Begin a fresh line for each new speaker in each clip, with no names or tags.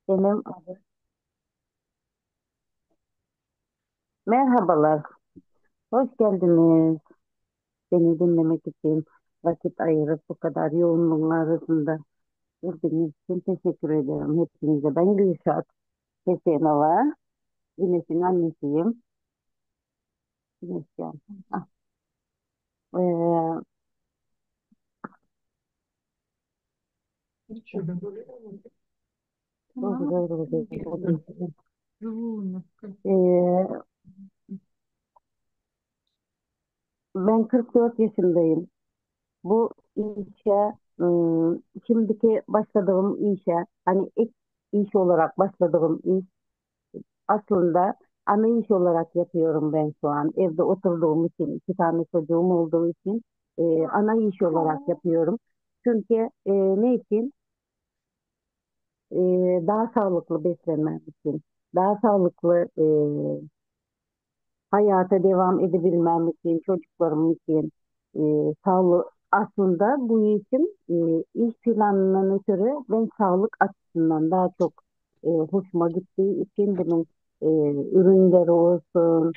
Benim merhabalar, hoş geldiniz. Beni dinlemek için vakit ayırıp bu kadar yoğunluğun arasında girdiğiniz için teşekkür ederim hepinize. Ben Gülşat Kesenova, Güneş'in annesiyim. Güneş ya. Ah, eee, doğru, doğru, doğru, doğru. Eee, Ben 44 yaşındayım. Bu işe, şimdiki başladığım işe, hani ilk iş olarak başladığım iş aslında ana iş olarak yapıyorum ben şu an. Evde oturduğum için, iki tane çocuğum olduğu için ana iş olarak yapıyorum. Çünkü ne için? E, Daha sağlıklı beslenmem için, daha sağlıklı hayata devam edebilmem için, çocuklarım için aslında bu işin iş planından ötürü ben sağlık açısından daha çok hoşuma gittiği için bunun ürünleri olsun,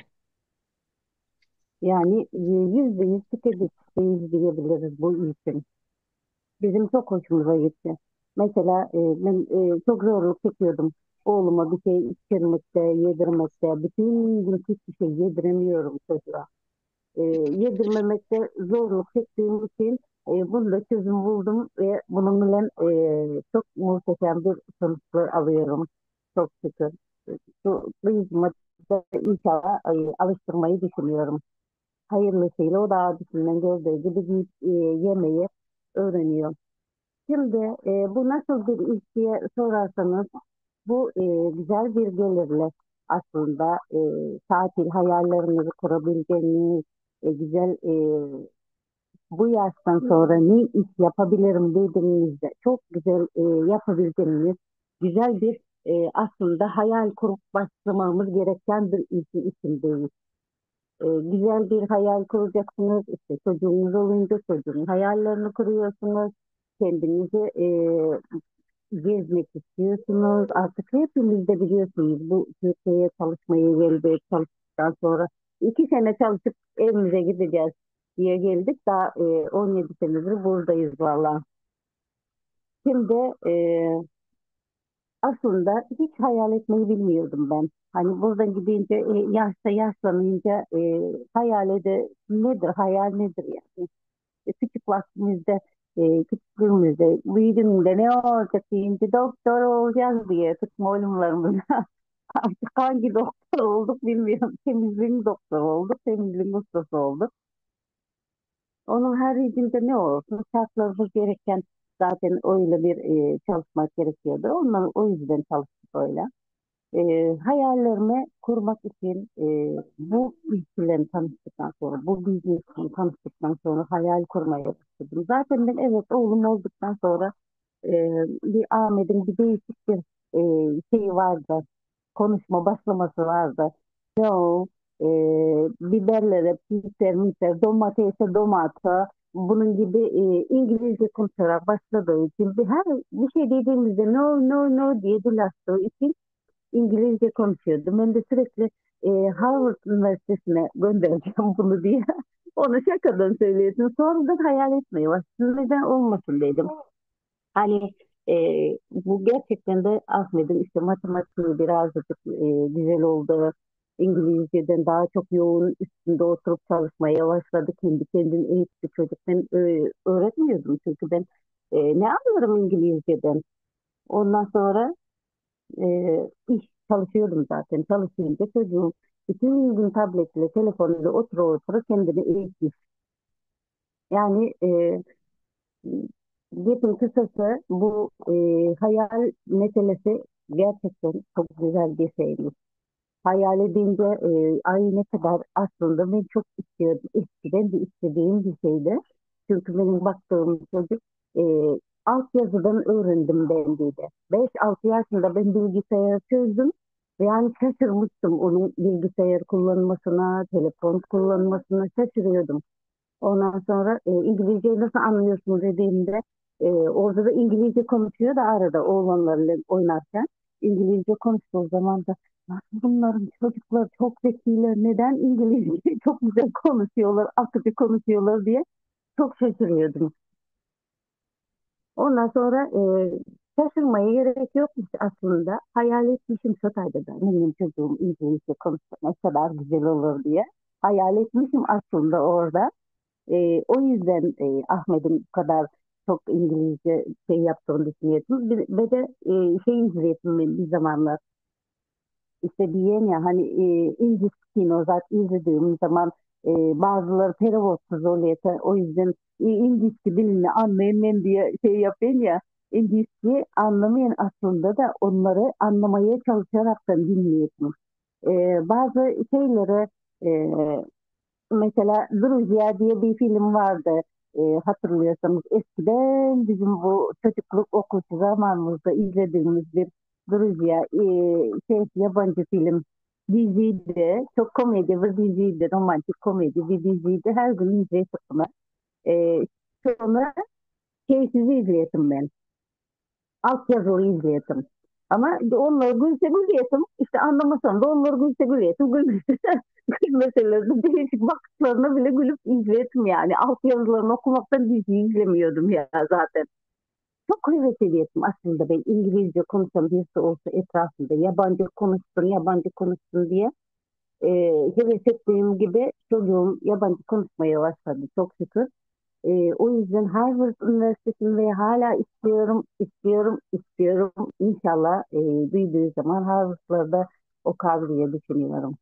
yani %100 tüketiciyiz diyebiliriz bu ülkenin. Bizim çok hoşumuza gitti. Mesela ben çok zorluk çekiyordum. Oğluma bir şey içirmekte, yedirmekte. Bütün gün hiçbir şey yediremiyorum çocuğa. Yedirmemekte zorluk çektiğim için bunda çözüm buldum ve bununla çok muhteşem bir sonuçlar alıyorum. Çok şükür. Bu hizmete inşallah alıştırmayı düşünüyorum. Hayırlısıyla o da abisinden gördüğü gibi giyip yemeyi öğreniyor. Şimdi bu nasıl bir iş diye sorarsanız bu güzel bir gelirle aslında tatil hayallerinizi kurabileceğiniz güzel bu yaştan sonra ne iş yapabilirim dediğinizde çok güzel yapabileceğiniz güzel bir aslında hayal kurup başlamamız gereken bir işin içindeyiz. Güzel bir hayal kuracaksınız. İşte çocuğunuz olunca çocuğun hayallerini kuruyorsunuz. Kendinizi gezmek istiyorsunuz. Artık hepimiz de biliyorsunuz bu Türkiye'ye çalışmaya geldik. Çalıştıktan sonra 2 sene çalışıp evimize gideceğiz diye geldik. Daha 17 senedir buradayız valla. Şimdi aslında hiç hayal etmeyi bilmiyordum ben. Hani buradan gidince yaşlanınca hayal nedir yani? Küçük vaktimizde, küçüklüğümüzde, büyüdüğümüzde ne olacak deyince doktor olacağız diye tutma oğlumlarımıza. Artık hangi doktor olduk bilmiyorum. Temizliğin doktoru olduk, temizliğin ustası olduk. Onun haricinde ne olsun şartlarımız gereken zaten öyle bir çalışmak gerekiyordu. Ondan, o yüzden çalıştık öyle. Hayallerimi kurmak için bu bilgilerini tanıştıktan sonra, bu bilgileri tanıştıktan sonra hayal kurmaya başladım. Zaten ben evet oğlum olduktan sonra e, bir Ahmet'in bir değişik bir şeyi vardı. Konuşma başlaması vardı. No, e, biberlere, piper, miper, domatese, domata, bunun gibi İngilizce konuşarak başladığı için bir şey dediğimizde no, no, no diye dilaştığı için İngilizce konuşuyordu. Ben de sürekli Harvard Üniversitesi'ne göndereceğim bunu diye. Onu şakadan söylüyorsun. Sonradan hayal etmeye başladım. Neden olmasın dedim. Hani e, bu gerçekten de Ahmet'in işte matematiği birazcık güzel oldu. İngilizceden daha çok yoğun üstünde oturup çalışmaya başladı. Kendi kendini eğitti çocuk. Ben öğretmiyordum çünkü ben ne anlıyorum İngilizceden. Ondan sonra iş çalışıyordum zaten. Çalışınca çocuğum bütün gün tabletle, telefonuyla otura kendini eğitmiş. Yani Gep'in kısası bu hayal meselesi gerçekten çok güzel bir şeymiş. Hayal edince ay ne kadar aslında ben çok istiyordum. Eskiden de istediğim bir şeydi. Çünkü benim baktığım çocuk e, altyazıdan öğrendim ben dedi. 5-6 yaşında ben bilgisayarı çözdüm. Ve yani şaşırmıştım onun bilgisayar kullanmasına, telefon kullanmasına şaşırıyordum. Ondan sonra İngilizceyi nasıl anlıyorsun dediğimde orada da İngilizce konuşuyor da arada oğlanlarla oynarken. İngilizce konuştuğu zaman da "Nasıl bunların çocuklar çok zekiler, neden İngilizce çok güzel konuşuyorlar, akıcı konuşuyorlar" diye çok şaşırıyordum. Ondan sonra şaşırmaya gerek yokmuş aslında. Hayal etmişim Hatay'da da benim çocuğum İngilizce konuşsa ne kadar güzel olur diye. Hayal etmişim aslında orada. O yüzden Ahmet'in bu kadar çok İngilizce şey yaptığını düşünüyordum. Ve de şey izledim ben bir zamanlar. İşte diyeyim ya hani İngiliz kino zaten izlediğim zaman bazıları teravotsuz oluyor. O yüzden İngilizce dilini anlayamam diye şey yapayım ya. İngilizce anlamayan aslında da onları anlamaya çalışaraktan dinliyorsun. Bazı şeyleri mesela Druzya diye bir film vardı. Hatırlıyorsanız eskiden bizim bu çocukluk okul zamanımızda izlediğimiz bir Druzya şey yabancı film diziydi. Çok komedi bir diziydi. Romantik komedi bir diziydi. Her gün izleyip bunu. E, Sonra keyifsiz izleyetim ben. Altyazılı izleyetim. Ama onları gülse gülüyetim. İşte anlamasam da onları gülse gülüyetim. Gülmeseler değişik bakışlarına bile gülüp izleyetim yani. Altyazılarını okumaktan dizi izlemiyordum ya zaten. Çok heves ediyordum aslında ben İngilizce konuşan birisi olsa etrafında yabancı konuşsun diye. Heves ettiğim gibi çocuğum yabancı konuşmaya başladı çok şükür. O yüzden Harvard Üniversitesi'nde hala istiyorum. İnşallah büyüdüğü zaman Harvard'larda okar diye düşünüyorum.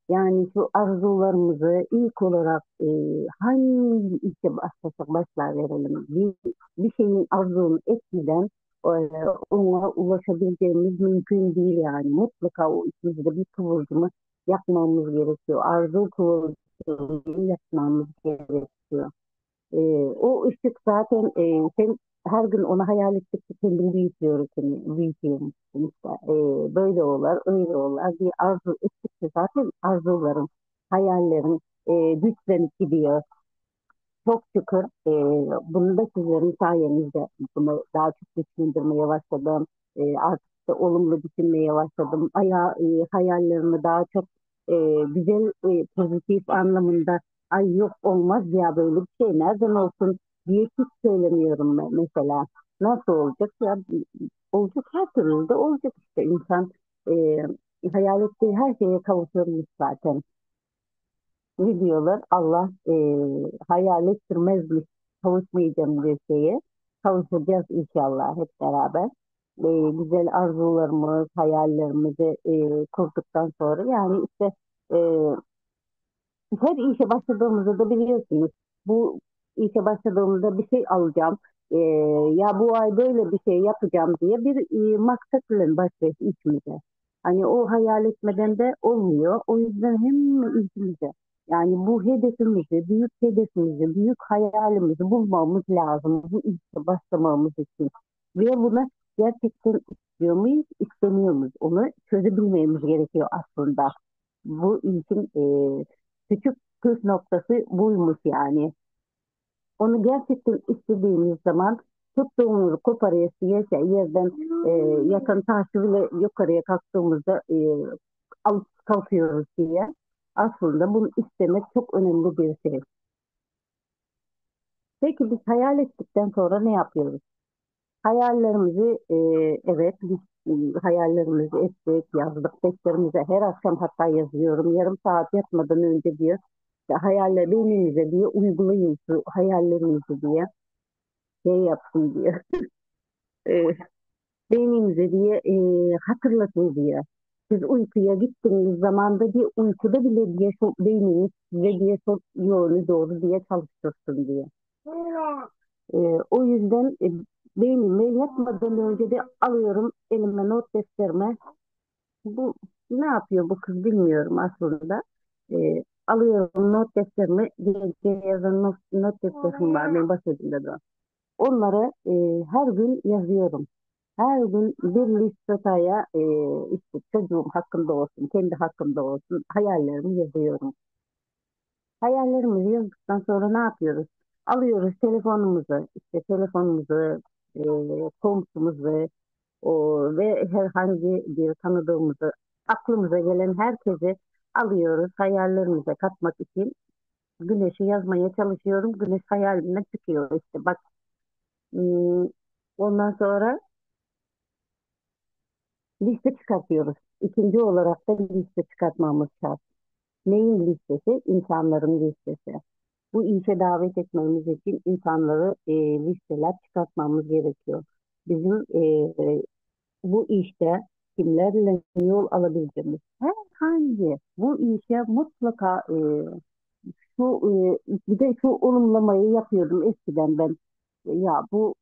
Yani şu arzularımızı ilk olarak hangi işe başlasak başlar verelim. Bir şeyin arzunu etmeden e, ona ulaşabileceğimiz mümkün değil yani. Mutlaka o içimizde bir kıvılcımı yakmamız gerekiyor. Arzu kıvılcımı yakmamız gerekiyor. O ışık zaten sen her gün onu hayal ettikçe kendini büyütüyormuşsun işte. Böyle olar, öyle olar diye arzu ettikçe zaten arzuların, hayallerin güçlenip gidiyor. Çok şükür bunu da sizlerin sayenizde bunu daha çok düşündürmeye başladım. Artık da olumlu düşünmeye başladım. Hayallerimi daha çok güzel, pozitif anlamında ay yok olmaz ya böyle bir şey nereden olsun diye hiç söylemiyorum ben mesela. Nasıl olacak ya? Olacak her türlü de olacak işte. İnsan hayal ettiği her şeye kavuşurmuş zaten. Ne diyorlar? Allah hayal ettirmezmiş kavuşmayacağım bir şeye. Kavuşacağız inşallah hep beraber. Güzel arzularımız, hayallerimizi kurduktan sonra yani işte e, her işe başladığımızda da biliyorsunuz bu işe başladığımızda bir şey alacağım. Ee, Ya bu ay böyle bir şey yapacağım diye bir maksatla başlıyor işimize. Hani o hayal etmeden de olmuyor. O yüzden hem işimize yani bu hedefimizi, büyük hayalimizi bulmamız lazım bu işe başlamamız için. Ve buna gerçekten istiyor muyuz, istemiyor muyuz? Onu çözebilmemiz gerekiyor aslında. Bu işin küçük püf noktası buymuş yani. Onu gerçekten istediğimiz zaman tuttuğumuzu koparıyası yerden yakın taşı bile yukarıya kalktığımızda alıp kalkıyoruz diye. Aslında bunu istemek çok önemli bir şey. Peki biz hayal ettikten sonra ne yapıyoruz? Hayallerimizi evet biz hayallerimizi ettik, yazdık defterimize. Her akşam hatta yazıyorum. Yarım saat yatmadan önce diyor. İşte hayaller beyninize diye uygulayın şu hayallerinizi diye şey yapsın diye. E, Beyninize diye hatırlatın diye. Siz uykuya gittiğiniz zamanda diye uykuda bile diye çok beyniniz size diye çok yönü doğru diye çalıştırsın diye. E, O yüzden beynimi yatmadan önce de alıyorum elime not defterime. Bu ne yapıyor bu kız bilmiyorum aslında. Alıyorum not defterimi, gece yazan not defterim var benim başucumda da. Onları her gün yazıyorum. Her gün bir listaya işte çocuğum hakkında olsun, kendi hakkında olsun hayallerimi yazıyorum. Hayallerimizi yazdıktan sonra ne yapıyoruz? Alıyoruz telefonumuzu, işte telefonumuzu, komşumuzu ve herhangi bir tanıdığımızı, aklımıza gelen herkesi alıyoruz hayallerimize katmak için. Güneşi yazmaya çalışıyorum. Güneş hayalimden çıkıyor işte. Bak, hmm, ondan sonra liste çıkartıyoruz. İkinci olarak da liste çıkartmamız şart. Neyin listesi? İnsanların listesi. Bu işe davet etmemiz için insanları listeler çıkartmamız gerekiyor. Bizim bu işte kimlerle yol alabileceğimiz herhangi bu işe mutlaka şu bir de şu olumlamayı yapıyordum eskiden ben. Ya bu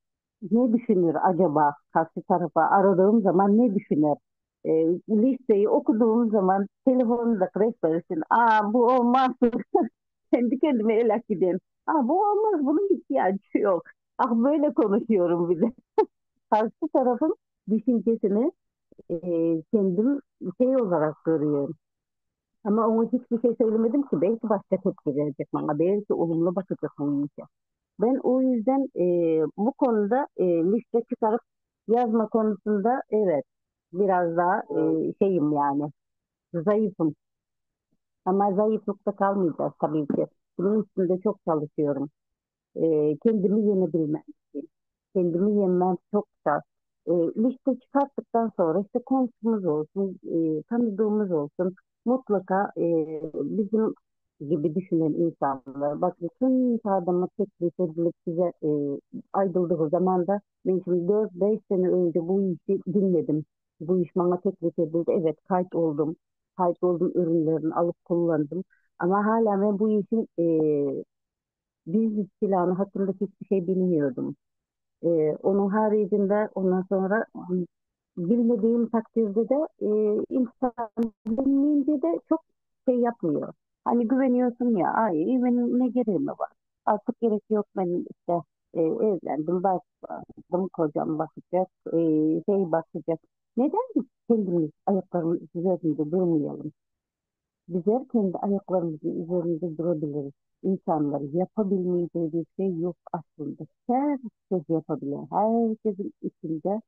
ne düşünür acaba karşı tarafa aradığım zaman ne düşünür? E, Listeyi okuduğum zaman telefonunda rehbersin. Aa, bu olmaz. Kendi kendime elak gideyim. Aa, bu olmaz. Bunun ihtiyacı yok. Ah, böyle konuşuyorum bir de. Karşı tarafın düşüncesini kendim şey olarak görüyorum. Ama ona hiçbir şey söylemedim ki belki başka tepki verecek bana. Belki olumlu bakacak bu işe. Ben o yüzden bu konuda liste çıkarıp yazma konusunda evet biraz daha şeyim yani zayıfım. Ama zayıflıkta kalmayacağız tabii ki. Bunun üstünde çok çalışıyorum. Kendimi yenebilmem için. Kendimi yenmem çok da. Liste çıkarttıktan sonra işte komşumuz olsun, tanıdığımız olsun mutlaka bizim gibi düşünen insanlar. Bak, bütün adamı teklif edilip bize ayrıldığı zaman da ben şimdi 4-5 sene önce bu işi dinledim. Bu iş bana teklif edildi. Evet, kayıt oldum. Kayıt oldum, ürünlerini alıp kullandım. Ama hala ben bu işin business planı hakkında hiçbir şey bilmiyordum. Onun haricinde ondan sonra bilmediğim takdirde de insan bilmeyince de çok şey yapmıyor. Hani güveniyorsun ya, ay benim ne gereği mi var? Artık gerek yok, benim işte evlendim, başladım, kocam bakacak, şey bakacak. Neden biz kendimiz ayaklarımız üzerinde durmayalım? Bizler kendi ayaklarımızın üzerinde durabiliriz. İnsanlar yapabilmeyeceği bir şey yok aslında. Herkes yapabilir. Herkesin içinde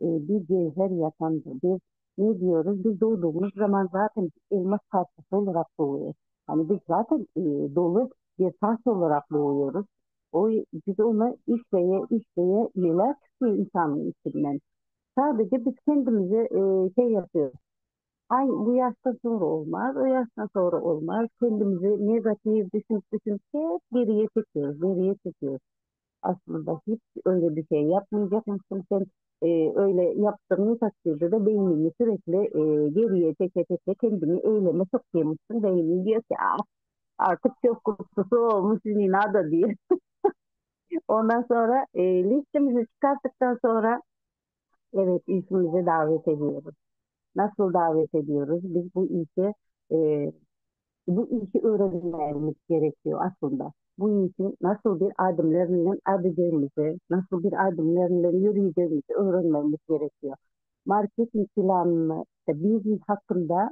bir cevher yatandır. Biz ne diyoruz? Biz doğduğumuz zaman zaten elmas parçası olarak doğuyoruz. Hani biz zaten dolu bir taş olarak doğuyoruz. O, biz onu işleye işleye neler çıkıyor insanın içinden. Sadece biz kendimize şey yapıyoruz. Ay, bu yaştan sonra olmaz, o yaştan sonra olmaz. Kendimizi negatif düşünüp hep geriye çekiyoruz, geriye çekiyoruz. Aslında hiç öyle bir şey yapmayacakmışsın. Sen öyle yaptığın takdirde de beynini sürekli geriye çeke çeke kendini eyleme sokuyormuşsun. Beynin diyor ki, "Aa, artık çok kutusu olmuş Nina" diye. Ondan sonra listemizi çıkarttıktan sonra evet işimize davet ediyoruz. Nasıl davet ediyoruz? Biz bu işi öğrenmemiz gerekiyor aslında. Bu işin nasıl bir adımlarla adedeceğimizi, nasıl bir adımlarla yürüyeceğimizi öğrenmemiz gerekiyor. Marketing planını, işte business hakkında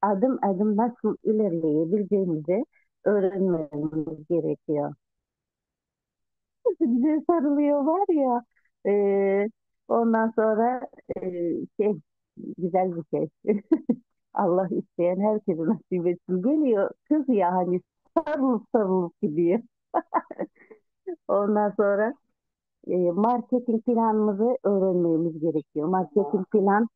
adım adım nasıl ilerleyebileceğimizi öğrenmemiz gerekiyor. Bize sarılıyor var ya, e, ondan sonra e, şey, güzel bir şey. Allah isteyen herkese nasip etsin. Geliyor kız ya, hani sarılıp sarılıp gidiyor. Ondan sonra marketing planımızı öğrenmemiz gerekiyor. Marketing plan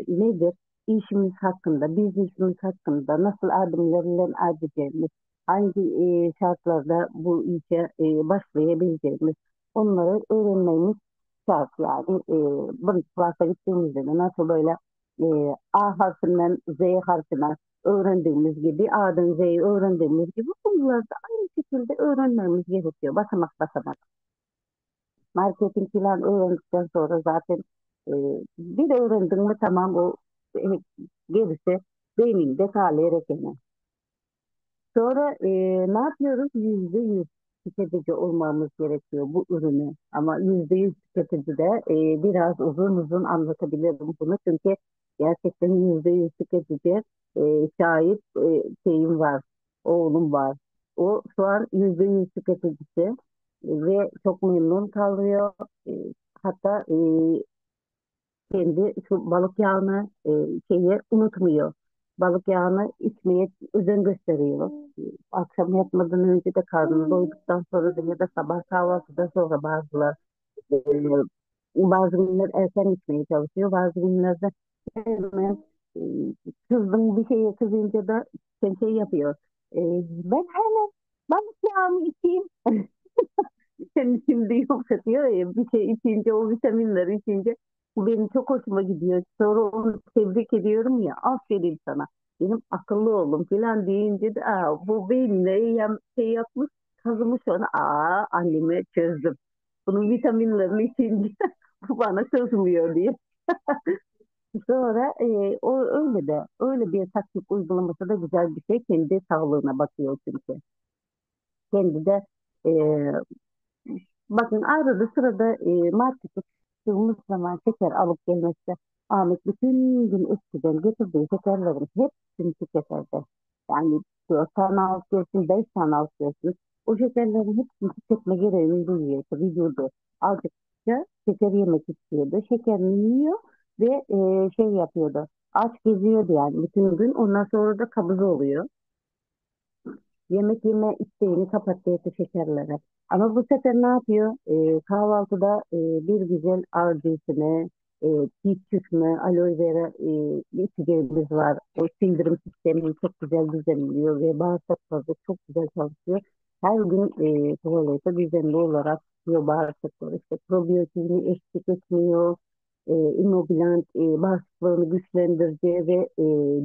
nedir? İşimiz hakkında, biznesimiz hakkında nasıl adımlarla edeceğimiz, hangi şartlarda bu işe başlayabileceğimiz, onları öğrenmemiz şart. Yani bunu varsa gittiğimizde de nasıl böyle A harfinden Z harfine öğrendiğimiz gibi, A'dan Z'yi öğrendiğimiz gibi bunları da aynı şekilde öğrenmemiz gerekiyor. Basamak basamak. Marketing falan öğrendikten sonra zaten e, bir de öğrendin mi tamam, o e, gerisi beyninde kalayarak yani. Sonra ne yapıyoruz? %100 tüketici olmamız gerekiyor bu ürünü. Ama %100 tüketici de biraz uzun uzun anlatabilirim bunu. Çünkü gerçekten %100 tüketici şahit şeyim var, oğlum var. O şu an %100 tüketicisi ve çok memnun kalıyor. E, Hatta kendi şu balık yağını şeyi unutmuyor. Balık yağını içmeye özen gösteriyor. Akşam yatmadan önce de karnını doyduktan sonra da ya da sabah kahvaltıdan sonra bazıları e, bazı günler erken içmeye çalışıyor. Bazı günlerde hemen e, kızdım bir şeye kızınca da şey yapıyor. Ben hemen balık yağını içeyim. Senin şimdi yoksa diyor ya bir şey içince o vitaminleri içince bu benim çok hoşuma gidiyor. Sonra onu tebrik ediyorum ya aferin sana. Benim akıllı oğlum falan deyince de bu benimle şey yapmış kazımış onu. Annemi çözdüm. Bunun vitaminlerini içince bu bana çözmüyor diye. Sonra o öyle bir taktik uygulaması da güzel bir şey. Kendi sağlığına bakıyor çünkü. Kendi de e, bakın arada sırada markete çıktığımız zaman şeker alıp gelmekte Ahmet bütün gün eskiden getirdiği şekerlerin hepsini tüketirdi. Yani 4 tane alıp gelsin, 5 tane alıp gelsin. O şekerlerin hepsini tüketme gereğini duyuyor. Vücudu azıcıkça şeker yemek istiyordu. Şekerini yiyor ve şey yapıyordu. Aç geziyordu yani bütün gün. Ondan sonra da kabız oluyor. Yemek yeme isteğini kapatıyor şekerlere. Ama bu sefer ne yapıyor? Kahvaltıda bir güzel ardıçını, peach juice'unu, aloe vera içeceğimiz var. O sindirim sistemini çok güzel düzenliyor ve bağırsakları da çok güzel çalışıyor. Her gün tuvalete düzenli olarak yiyor bağırsakları. İşte probiyotiğini eksik etmiyor. Immobilant bağırsaklarını güçlendirici ve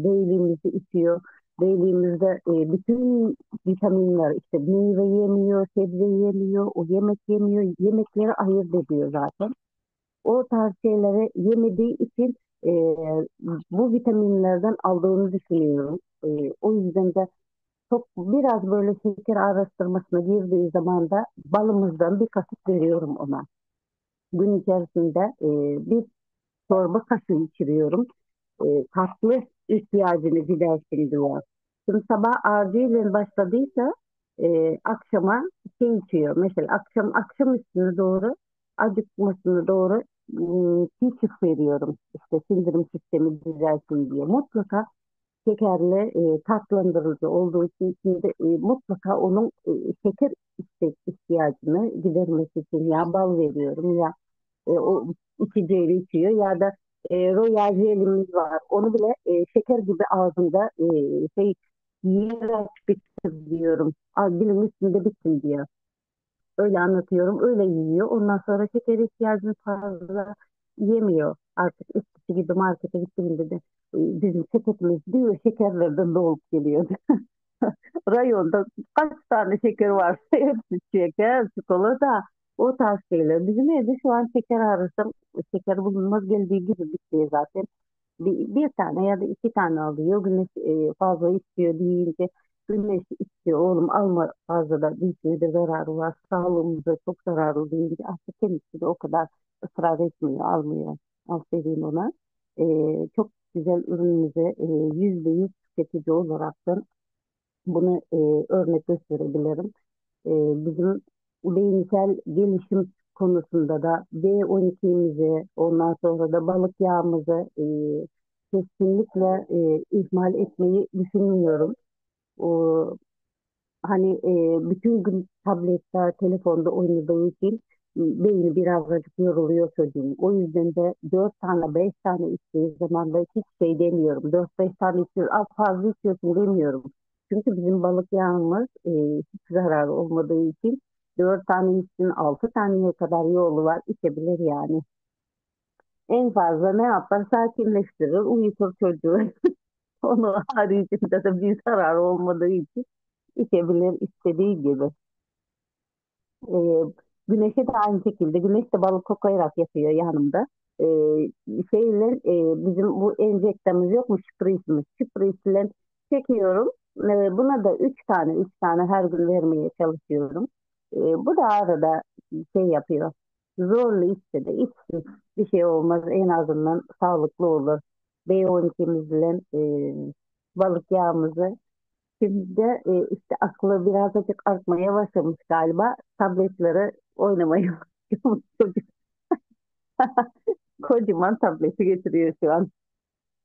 değerimizi itiyor. Beyliğimizde bütün vitaminler işte meyve yemiyor, sebze yemiyor, o yemek yemiyor, yemekleri ayırt ediyor zaten. O tarz şeyleri yemediği için e, bu vitaminlerden aldığını düşünüyorum. O yüzden de çok biraz böyle şeker araştırmasına girdiği zaman da balımızdan bir kaşık veriyorum ona. Gün içerisinde bir çorba kaşığı içiriyorum tatlı ihtiyacını gidersin diyor. Şimdi sabah acıyla başladıysa akşama şey içiyor. Mesela akşam üstüne doğru acıkmasına doğru teacher veriyorum. İşte sindirim sistemi düzelsin diye. Mutlaka şekerli tatlandırıcı olduğu için içinde, mutlaka onun şeker ihtiyacını gidermesi için ya bal veriyorum ya o içeceğini içiyor ya da royal jelimiz var. Onu bile şeker gibi ağzında şey yiyerek bitir diyorum. Az dilin üstünde bitsin diyor. Öyle anlatıyorum. Öyle yiyor. Ondan sonra şeker ihtiyacını fazla yemiyor. Artık eskisi gibi markete gittiğinde de bizim sepetimiz diyor şekerlerden dolup geliyor. Rayonda kaç tane şeker varsa hepsi şeker, çikolata, o tarz şeyler. Bizim evde şu an şeker arasam şeker bulunmaz geldiği gibi bitti zaten. Bir tane ya da 2 tane alıyor. Güneş fazla istiyor deyince güneş istiyor oğlum alma fazla da bir sürü de zararı var. Sağlığımıza çok zararlı deyince artık kendisi de o kadar ısrar etmiyor, almıyor. Aferin ona. Çok güzel ürünümüze %100 tüketici olarak da bunu örnek gösterebilirim. Bizim beyinsel gelişim konusunda da B12'mizi, ondan sonra da balık yağımızı kesinlikle ihmal etmeyi düşünmüyorum. O, hani bütün gün tablette, telefonda oynadığı için beyni birazcık yoruluyor çocuğun. O yüzden de 4 tane, 5 tane içtiği zaman da hiç şey demiyorum. 4-5 tane içiyor, az fazla içiyorsun demiyorum. Çünkü bizim balık yağımız hiç zararı olmadığı için 4 tane içsin, 6 taneye kadar yolu var, içebilir yani. En fazla ne yapar? Sakinleştirir, uyutur çocuğu. Onu haricinde de bir zarar olmadığı için içebilir istediği gibi. E, Güneşe de aynı şekilde. Güneş de balık koklayarak yapıyor yanımda. E, bizim bu enjektemiz yok mu? Şprişimiz. Şprişle çekiyorum. Buna da 3 tane her gün vermeye çalışıyorum. Bu da arada şey yapıyor. Zorlu içse de içsin. Bir şey olmaz. En azından sağlıklı olur. B12'mizle balık yağımızı şimdi de işte aklı birazcık artmaya başlamış galiba. Tabletlere oynamaya başlamış çocuk. Kocaman tableti getiriyor şu an.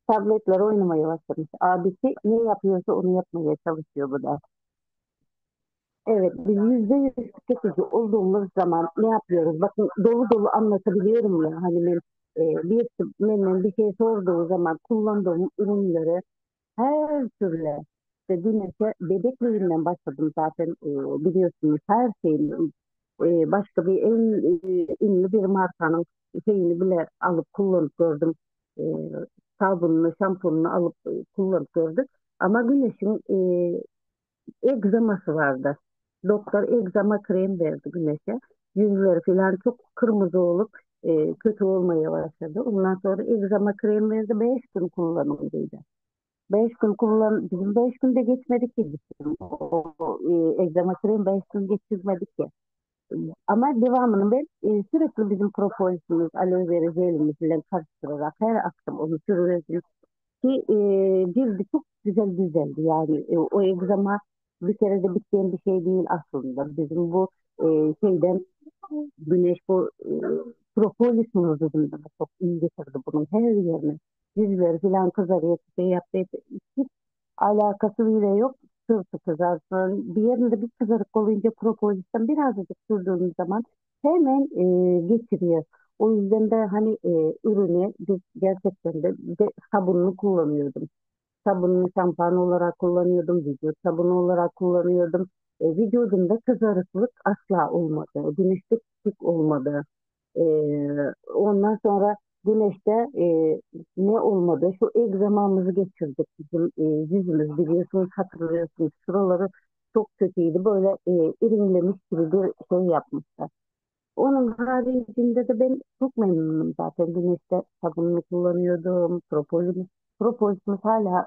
Tabletler oynamaya başlamış. Abisi ne yapıyorsa onu yapmaya çalışıyor bu da. Evet, biz %100 tüketici olduğumuz zaman ne yapıyoruz? Bakın dolu dolu anlatabiliyorum ya. Hani benden bir şey sorduğu zaman kullandığım ürünleri her türlü işte Güneş'e bebekliğinden başladım zaten, biliyorsunuz her şeyin, başka bir en ünlü bir markanın şeyini bile alıp kullanıp gördüm. E, Sabununu, şampuanını alıp kullanıp gördüm. Ama Güneş'in egzaması vardı. Doktor egzama krem verdi Güneş'e. Yüzleri falan çok kırmızı olup kötü olmaya başladı. Ondan sonra egzama krem verdi. 5 gün kullanıldıydı. 5 gün bizim 5 günde geçmedi ki bizim. Egzama krem 5 gün geçirmedi ki. Ama devamını ben sürekli bizim propolisimiz, aloe vera jelimizle karıştırarak her akşam onu sürüyoruz ki cildi çok güzel düzeldi. Yani o egzama bir kere de bitmeyen bir şey değil aslında. Bizim bu şeyden Güneş bu propolis mevzusunda da çok iyi getirdi bunun her yerine. Yüzleri falan kızarıyor, şey yaptı. Hiç alakası bile yok. Sırtı kızarsın. Bir yerinde bir kızarık olunca propolisten birazcık sürdüğümüz zaman hemen geçiriyor. O yüzden de hani ürünü biz gerçekten de bir de sabununu kullanıyordum. Sabununu şampuan olarak kullanıyordum. Vücut sabunu olarak kullanıyordum. Vücudumda kızarıklık asla olmadı. Güneşlik olmadı. E, Ondan sonra güneşte ne olmadı? Şu egzamamızı geçirdik. Bizim yüzümüz biliyorsunuz, hatırlıyorsunuz. Şuraları çok kötüydü. Böyle irinlemiş gibi bir şey yapmışlar. Onun haricinde de ben çok memnunum zaten. Güneşte sabununu kullanıyordum. Propolisimiz hala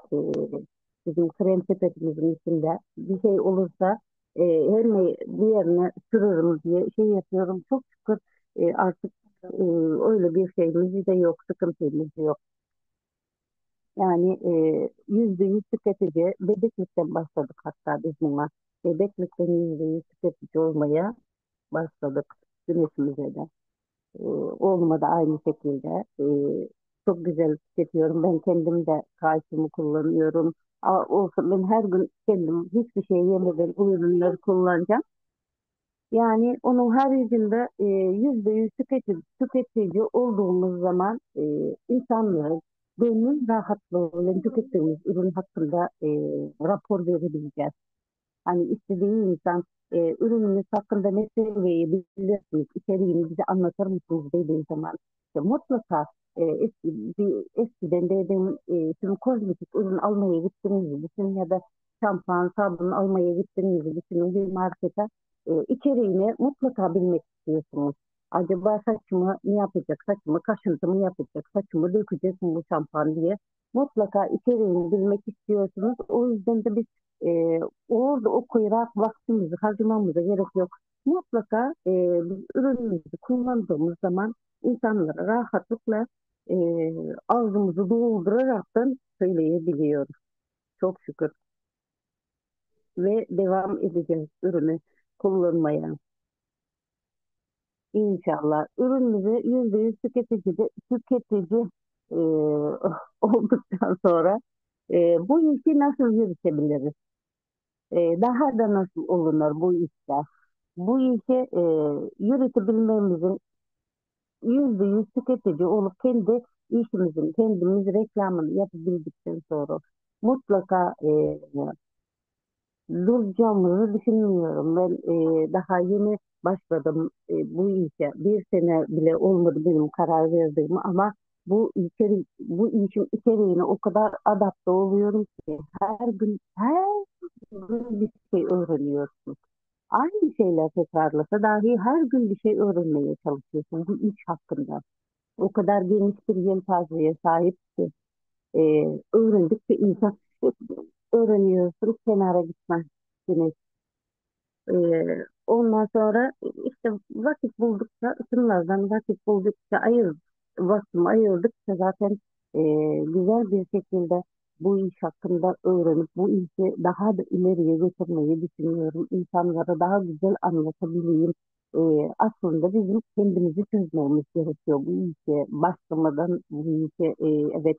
bizim krem sepetimizin içinde. Bir şey olursa hemen bir yerine sürürüm diye şey yapıyorum. Çok şükür artık öyle bir şeyimiz de yok, sıkıntımız yok. Yani %100 tüketici, bebeklikten başladık hatta biz buna. Bebeklikten %100 tüketici olmaya başladık güneşimize de. Oğluma da aynı şekilde çok güzel tüketiyorum. Ben kendim de karşımı kullanıyorum. Olsun, ben her gün kendim hiçbir şey yemeden bu ürünleri kullanacağım. Yani onun haricinde %100 tüketici olduğumuz zaman insanlara gönül rahatlığıyla tükettiğimiz ürün hakkında rapor verebileceğiz. Hani istediği insan ürününüz hakkında ne söyleyebilirsiniz, içeriğini bize anlatır mısınız dediği zaman işte mutlaka eskiden de benim şimdi kozmetik ürün almaya gittiğinizi düşünün ya da şampuan, sabun almaya gittiğinizi düşünün bir markete, içeriğini mutlaka bilmek istiyorsunuz. Acaba saçımı ne yapacak, saçımı kaşıntı mı yapacak, saçımı dökecek mi bu şampuan diye mutlaka içeriğini bilmek istiyorsunuz. O yüzden de biz e, orada okuyarak vaktimizi harcamamıza gerek yok. Mutlaka biz ürünümüzü kullandığımız zaman insanlara rahatlıkla e, ağzımızı dolduraraktan söyleyebiliyoruz. Çok şükür. Ve devam edeceğiz ürünü kullanmaya. İnşallah. Ürünümüzü %100 tüketici e, olduktan sonra bu işi nasıl yürütebiliriz? Daha da nasıl olunur bu işler? Bu işi yürütebilmemizin %100 tüketici olup kendi işimizin, kendimiz reklamını yapabildikten sonra mutlaka duracağımızı düşünmüyorum. Ben daha yeni başladım bu işe. Bir sene bile olmadı benim karar verdiğim, ama bu işin içeriğine o kadar adapte oluyorum ki her gün bir şey öğreniyorsun. Aynı şeyler tekrarlasa dahi her gün bir şey öğrenmeye çalışıyorsun bu iş hakkında. O kadar geniş bir yelpazeye sahip ki e, öğrendikçe insan öğreniyorsun, kenara gitmezsiniz. E, Ondan sonra işte vakit buldukça, ısınlardan vakit buldukça vaktimi ayırdıkça zaten e, güzel bir şekilde bu iş hakkında öğrenip bu işi daha da ileriye götürmeyi düşünüyorum. İnsanlara daha güzel anlatabileyim. Aslında bizim kendimizi çözmemiz gerekiyor. Bu işe başlamadan bu işe evet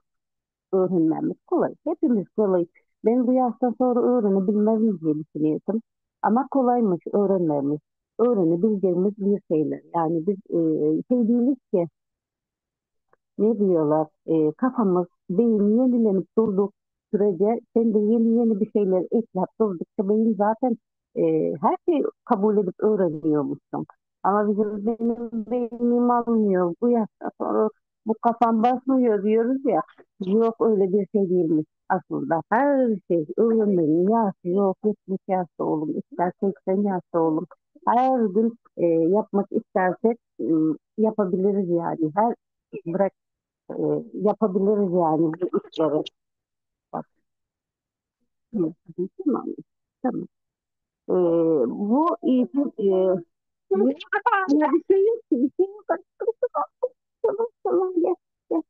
öğrenmemiz kolay. Hepimiz kolay. Ben bu yaştan sonra öğrenebilmez miyiz diye düşünüyorsun. Ama kolaymış öğrenmemiz. Öğrenebileceğimiz bir şeyler. Yani biz şey değiliz ki ne diyorlar? Kafamız, beyin yenilenip durduk sürece sen de yeni yeni bir şeyler ekleyip durdukça beyin zaten e, her şeyi kabul edip öğreniyormuşsun. Ama benim beynim almıyor. Bu yaştan sonra bu kafam basmıyor diyoruz ya. Yok öyle bir şey değilmiş. Aslında her şey öğrenmenin yaşı yok. 70 yaşta oğlum, ister 80 yaşta oğlum. Her gün yapmak istersek yapabiliriz yani. Bırak e, yapabiliriz yani bu işleri. Bak, hı, tamam. Tamam. E, bu eğitim bir şey yok ki. Bir şey yok. Tamam tamam gel. Gel.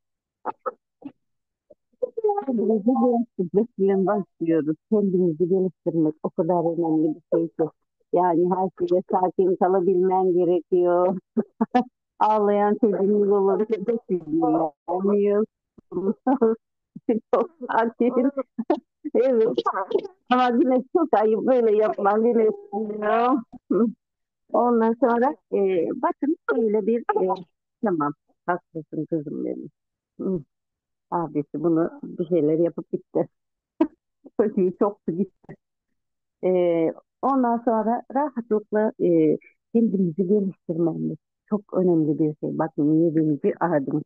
Kendimizi geliştirmekle başlıyoruz. Kendimizi geliştirmek o kadar önemli bir şey ki. Yani her şeye sakin kalabilmen gerekiyor. Ağlayan çocuğumuz olabilir de sinirlenmiyorsun. Çok sakin. Evet. Ama Güneş çok ayıp böyle yapma Güneş diyor. Ondan sonra bakın böyle bir tamam haklısın kızım benim. Hı, abisi bunu bir şeyler yapıp gitti. Çocuğu çoktu gitti. E, ondan sonra rahatlıkla kendimizi geliştirmemiz çok önemli bir şey. Bakın yedinci adım.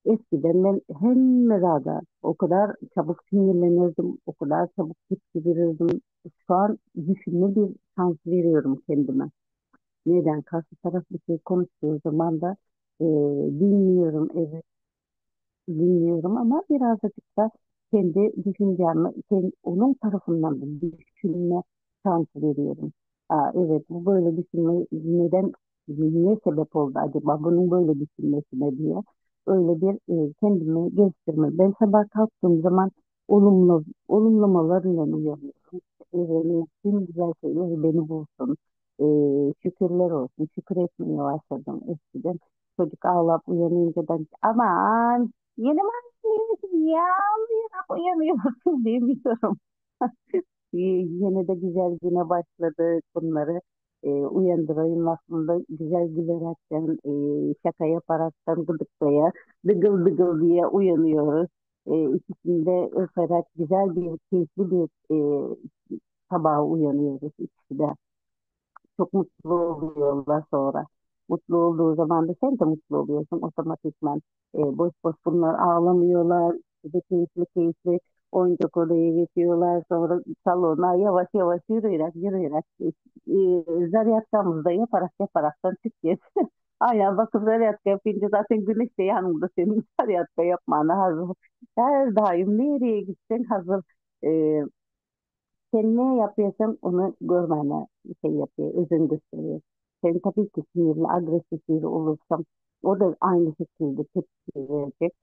Eskiden ben hemen o kadar çabuk sinirlenirdim, o kadar çabuk tepki. Şu an düşünme bir şans veriyorum kendime. Neden? Karşı taraf bir şey konuştuğu zaman da e, dinliyorum, evet dinliyorum ama birazcık da kendi düşüncemi, onun tarafından da düşünme şansı veriyorum. Aa, evet bu böyle düşünme neden, ne sebep oldu acaba bunun böyle düşünmesine diye öyle bir kendimi geliştirme. Ben sabah kalktığım zaman olumlamalarla uyanıyorum. Tüm güzel şeyler beni bulsun. Şükürler olsun. Şükür etmeye başladım eskiden. Çocuk ağlayıp uyanınca aman yeni mi anlıyorsun ya uyamıyorsun demiyorum. Yine de güzel güne başladı bunları. Uyandırayım aslında güzel gülerekten, şaka yaparaktan gıdıklaya, dıgıl dıgıl diye uyanıyoruz. İkisini de öperek güzel bir, keyifli bir sabaha uyanıyoruz ikisi de. Çok mutlu oluyorlar sonra. Mutlu olduğu zaman da sen de mutlu oluyorsun otomatikman. Boş boş bunlar ağlamıyorlar. Bir de keyifli keyifli oyuncak odaya geçiyorlar. Sonra salona yavaş yavaş yürüyerek zaryatkamızda yaparaktan çıkıyoruz. Aynen bakıp zaryatka yapınca zaten güneş de yanımda senin zaryatka yapmana hazır. Her daim nereye gitsen hazır. E, sen ne yapıyorsan onu görmene şey yapıyor, özen gösteriyor. Sen tabii ki sinirli, agresif biri olursam o da aynı şekilde tepki verecek.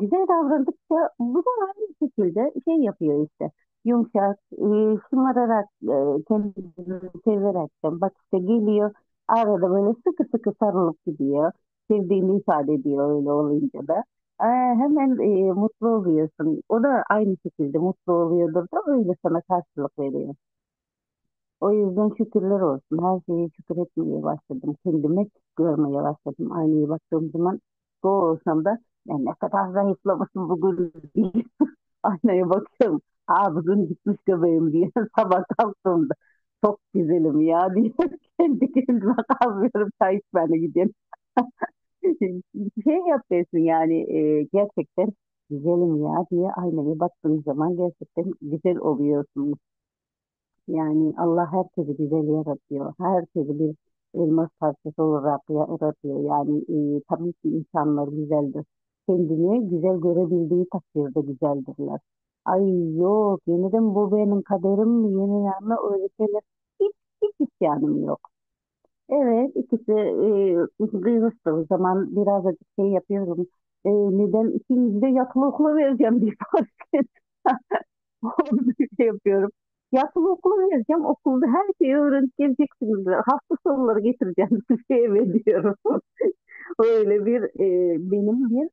Güzel davrandıkça bu da aynı şekilde şey yapıyor işte. Yumuşak, şımararak, kendini severekten bak işte geliyor arada böyle sıkı sıkı sarılıp gidiyor. Sevdiğini ifade ediyor öyle olunca da. Hemen mutlu oluyorsun. O da aynı şekilde mutlu oluyordur da öyle sana karşılık veriyor. O yüzden şükürler olsun. Her şeye şükür etmeye başladım. Kendime görmeye başladım. Aynaya baktığım zaman doğru olsam da ben ne kadar zayıflamışım bugün diye aynaya bakıyorum. Aa bugün gitmiş göbeğim diye sabah kalktığımda çok güzelim ya diye kendi kendime kazıyorum. Çay içmeye gidiyorum. Şey yapıyorsun yani gerçekten güzelim ya diye aynaya baktığın zaman gerçekten güzel oluyorsun. Yani Allah herkesi güzel yaratıyor. Herkesi bir elmas parçası olarak yaratıyor. Yani tabii ki insanlar güzeldir. Kendini güzel görebildiği takdirde güzeldirler. Ay yok yeniden bu benim kaderim mi yeniden mi öyle şeyler hiç isyanım yok. Evet, ikisi duygusu zaman birazcık şey yapıyorum. Neden ikinizi de yatılı okula vereceğim diye fark ettim. Onu bir şey yapıyorum. Yatılı okula vereceğim. Okulda her şeyi öğrenip geleceksiniz. Hafta sonları getireceğim size eve diyorum. Öyle bir benim bir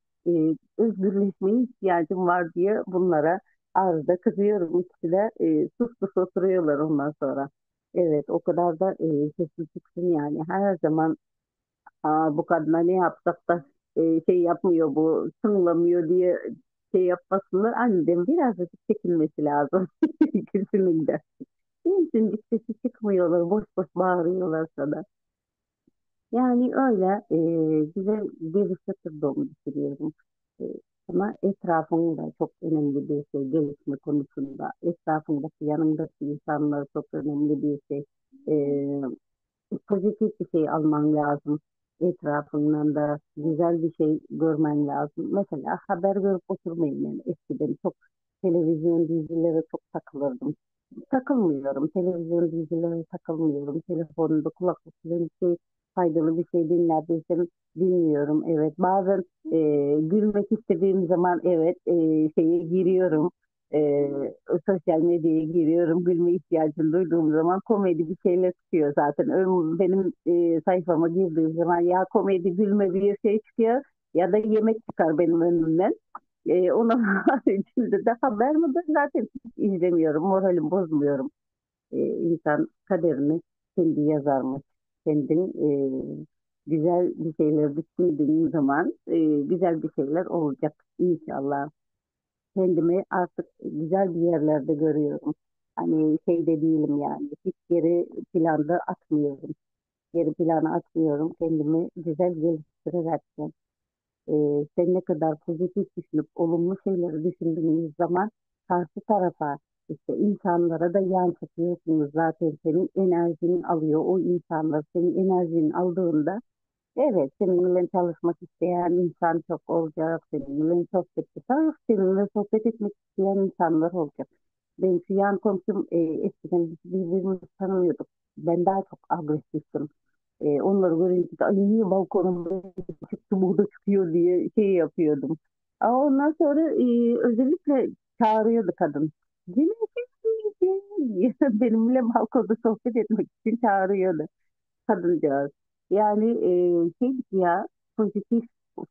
özgürleşmeye ihtiyacım var diye bunlara arada kızıyorum. İkisi de sus sus oturuyorlar ondan sonra. Evet, o kadar da sessiz çıksın yani. Her zaman bu kadına ne yapsak da şey yapmıyor, bu sınırlamıyor diye şey yapmasınlar. Annem birazcık çekilmesi lazım. İkisinin de. Kimsin sesi çıkmıyorlar, boş boş bağırıyorlar sana. Yani öyle güzel bir şekilde onu düşünüyorum. E, Ama etrafın da çok önemli bir şey gelişme konusunda. Etrafındaki, yanındaki insanlar çok önemli bir şey. Pozitif bir şey alman lazım. Etrafından da güzel bir şey görmen lazım. Mesela haber görüp oturmayın yani. Eskiden çok televizyon dizilere çok takılırdım. Takılmıyorum. Televizyon dizilere takılmıyorum. Telefonda kulaklıkla bir şey, faydalı bir şey dinlerdiysem dinliyorum. Evet. Bazen gülmek istediğim zaman evet şeye giriyorum. E, Sosyal medyaya giriyorum. Gülme ihtiyacını duyduğum zaman komedi bir şeyler çıkıyor zaten. Benim sayfama girdiğim zaman ya komedi gülme bir şey çıkıyor ya da yemek çıkar benim önümden. Ona haricinde de haber mi ben zaten hiç izlemiyorum. Moralim bozmuyorum. İnsan kaderini kendi yazarmış. Kendin güzel bir şeyler düşündüğün zaman güzel bir şeyler olacak inşallah. Kendimi artık güzel bir yerlerde görüyorum. Hani şey de değilim yani. Hiç geri planda atmıyorum. Geri plana atmıyorum. Kendimi güzel geliştirerek sen ne kadar pozitif düşünüp olumlu şeyleri düşündüğünüz zaman karşı tarafa işte insanlara da yansıtıyorsunuz zaten senin enerjini alıyor. O insanlar senin enerjini aldığında evet seninle çalışmak isteyen insan çok olacak. Seninle seninle sohbet etmek isteyen insanlar olacak. Benim şu yan komşum eskiden biz birbirimizi tanımıyorduk. Ben daha çok agresiftim. Onları görünce de ay niye balkonuma çıktı burada çıkıyor diye şey yapıyordum. Ama ondan sonra özellikle çağırıyordu kadın. Gelin diye benimle balkonda sohbet etmek için çağırıyordu kadıncağız. Yani şey ya pozitif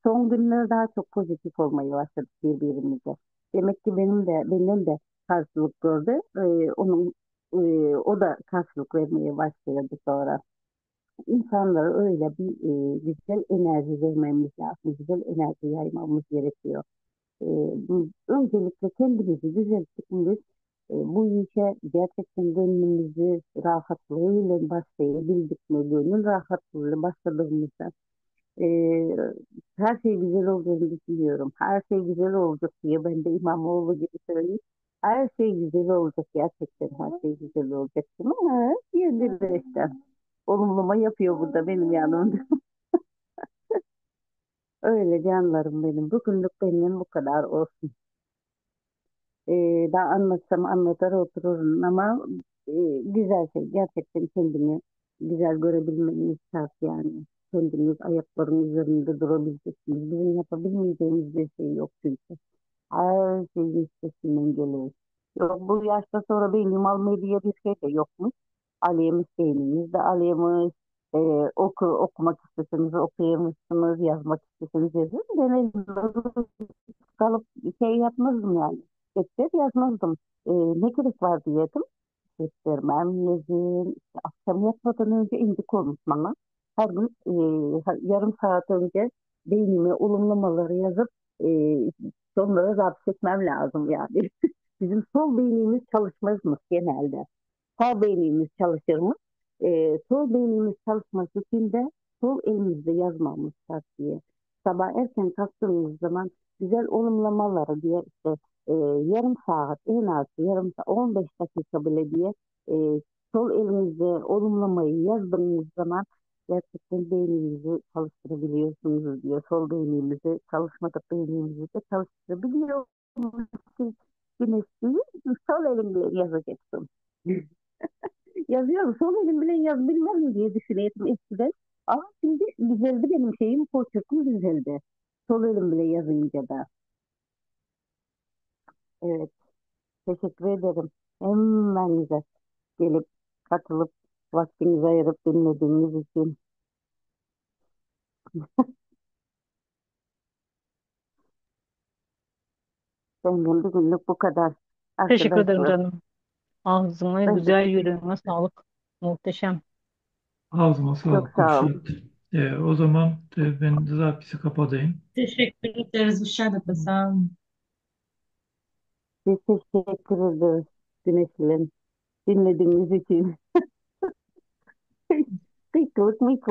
son günlerde daha çok pozitif olmayı başladık birbirimize. Demek ki benim de karşılık gördü. Onun o da karşılık vermeye başladı sonra. İnsanlara öyle bir güzel enerji vermemiz lazım. Güzel enerji yaymamız gerekiyor. E, Öncelikle kendimizi düzeltmemiz bu işe gerçekten gönlümüzü rahatlığıyla başlayabildik mi? Gönül rahatlığıyla başladığımızda e, her şey güzel olduğunu düşünüyorum. Her şey güzel olacak diye ben de İmamoğlu gibi söyleyeyim. Her şey güzel olacak gerçekten her şey güzel olacak değil mi? Ha, diyebilir işte. Olumlama yapıyor burada benim yanımda. Öyle canlarım benim. Bugünlük benim bu kadar olsun. Daha anlatsam anlatar otururum ama e, güzel şey. Gerçekten kendini güzel görebilmeniz şart yani. Kendiniz ayakların üzerinde durabileceksiniz. Bizim yapabilmeyeceğimiz bir şey yok çünkü. Her şeyin üstesinden geliyoruz. Yok bu yaşta sonra benim almayı diye bir şey de yokmuş. Aliyemiş beynimiz de aliyemiş. Ee, Okumak isteseniz okuyamazsınız, yazmak isteseniz yazın. Ben elimde kalıp şey yapmazdım yani. Defter yazmazdım. Ne gerek var diyedim. Deftermem yazın. İşte akşam yatmadan önce ince konuşmama. Her gün yarım saat önce beynime olumlamaları yazıp e, sonlara zapt etmem lazım yani. Bizim sol beynimiz çalışmazmış genelde. Sağ beynimiz çalışırmış. Sol beynimiz çalışması için de sol elimizde yazmamız şart diye. Sabah erken kalktığımız zaman güzel olumlamaları diye işte yarım saat en az yarım saat 15 dakika bile diye e, sol elimizde olumlamayı yazdığımız zaman gerçekten beynimizi çalıştırabiliyorsunuz diyor. Sol beynimizi çalışmadık beynimizi de çalıştırabiliyor. Güneş değil, sol elinle yazacaksın. Yazıyorum. Sol elim bile yazabilmem diye düşünüyordum eskiden. Ama şimdi düzeldi benim şeyim. Porçakum düzeldi. Sol elim bile yazınca da. Evet. Teşekkür ederim. Hemen gelip katılıp vaktinizi ayırıp dinlediğiniz için benim bugünlük bu kadar
Teşekkür ederim
arkadaşlar.
canım. Ağzına
Ben
güzel, yüreğine sağlık. Muhteşem.
Ağzıma
çok
sağlık
sağ
Kürşat.
olun.
O zaman ben zapisi kapatayım.
Teşekkür ederiz. Uşak da sağ olun.
Biz teşekkür ederiz Güneş'le dinlediğiniz için. Kıykılık mıykılık